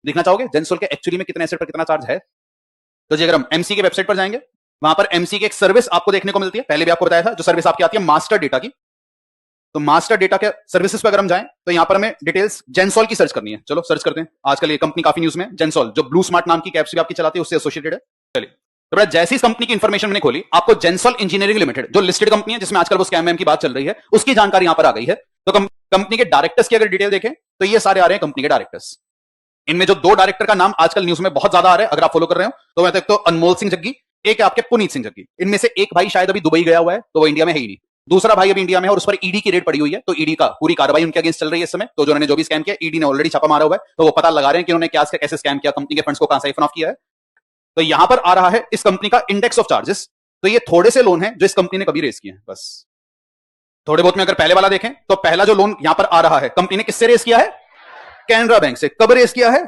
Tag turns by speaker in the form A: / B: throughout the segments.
A: देखना चाहोगे जेंसोल के एक्चुअली में कितने एसेट पर कितना चार्ज है? तो जी अगर हम एमसी के वेबसाइट पर जाएंगे, वहां पर एमसी की एक सर्विस आपको देखने को मिलती है, पहले भी आपको बताया था, जो सर्विस आपकी आती है मास्टर डेटा की। तो मास्टर डेटा के सर्विसेज पर अगर हम जाएं तो यहां पर हमें डिटेल्स जेंसोल की सर्च करनी है। चलो सर्च करते हैं, आजकल ये कंपनी काफी न्यूज में, जेंसोल जो ब्लू स्मार्ट नाम की कैप्स भी आपकी चलाती है उससे एसोसिएटेड है। चलिए तो जैसी इस कंपनी की इंफॉर्मेशन मैंने खोली, आपको जेंसोल इंजीनियरिंग लिमिटेड जो लिस्टेड कंपनी है जिसमें आजकल वो स्कैम की बात चल रही है, उसकी जानकारी यहां पर आ गई है। तो कंपनी के डायरेक्टर्स की अगर डिटेल देखें तो ये सारे आ रहे हैं कंपनी के डायरेक्टर्स। इनमें जो दो डायरेक्टर का नाम आजकल न्यूज में बहुत ज्यादा आ रहा है, अगर आप फॉलो कर रहे हो तो मैं देखता हूं अनमोल सिंह जग्गी, एक है आपके पुनीत सिंह जग्गी। इनमें से एक भाई शायद अभी दुबई गया हुआ है, तो वो इंडिया में है ही नहीं। दूसरा भाई अभी इंडिया में है और उस पर ईडी की रेड पड़ी हुई है, तो ईडी का पूरी कार्रवाई उनके अगेंस्ट चल रही है इस समय। तो जो उन्होंने जो भी स्कैम किया, ईडी ने ऑलरेडी छापा मारा हुआ है, तो वो पता लगा रहे हैं कि उन्होंने क्या कैसे स्कैम किया, कंपनी के फंड्स को कहां से साइफन ऑफ किया है। तो यहां पर आ रहा है इस कंपनी का इंडेक्स ऑफ चार्जेस। तो ये थोड़े से लोन है जो इस कंपनी ने कभी रेस किए हैं, बस थोड़े बहुत में। अगर पहले वाला देखें तो पहला जो लोन यहां पर आ रहा है, कंपनी ने किससे रेस किया है? कैनरा बैंक से। कब रेस किया है?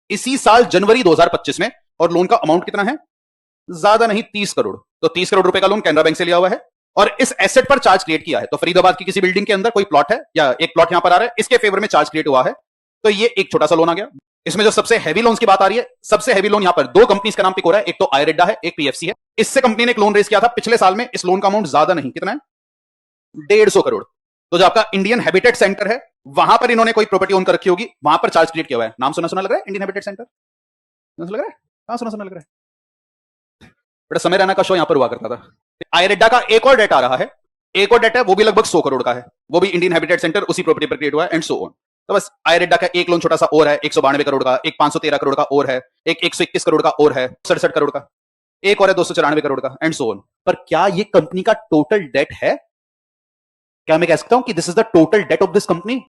A: इसी साल जनवरी 2025 में। और लोन का अमाउंट कितना है? ज्यादा नहीं, 30 करोड़। तो 30 करोड़ रुपए का लोन कैनरा बैंक से लिया हुआ है और इस एसेट पर चार्ज क्रिएट किया है। तो फरीदाबाद की किसी बिल्डिंग के अंदर कोई प्लॉट है या एक प्लॉट यहां पर आ रहा है, इसके फेवर में चार्ज क्रिएट हुआ है। तो ये एक छोटा सा लोन आ गया। इसमें जो सबसे हैवी लोन्स की बात आ रही है, सबसे हैवी लोन यहां पर दो कंपनीज का नाम पिक हो रहा है, एक तो आयरेड्डा है, एक पीएफसी है। इससे कंपनी ने एक लोन रेस किया था पिछले साल में। इस लोन का अमाउंट ज्यादा नहीं, कितना है? 150 करोड़। तो जो आपका इंडियन हैबिटेट सेंटर है, वहां पर इन्होंने कोई प्रॉपर्टी ओन कर रखी होगी, वहां पर चार्ज क्रिएट किया हुआ है। नाम सुना सुना लग रहा है इंडियन हैबिटेट सेंटर? लग रहा है? कहां सुना सुना लग रहा है? बड़ा समय रैना का शो यहां पर हुआ करता था। आयरेड्डा का एक और डेट आ रहा है, एक और डेट है, वो भी लगभग 100 करोड़ का है, वो भी इंडियन हैबिटेट सेंटर उसी प्रॉपर्टी पर क्रिएट हुआ है, एंड सो ऑन। तो बस आयरेड्डा का एक लोन छोटा सा और है 192 करोड़ का, एक 513 करोड़ का और है, एक 121 करोड़ का और है, 67 करोड़ का, एक और है 294 करोड़ का, एंड सो ऑन। पर क्या ये कंपनी का टोटल डेट है? क्या मैं कह सकता हूं कि this is the total date of this company?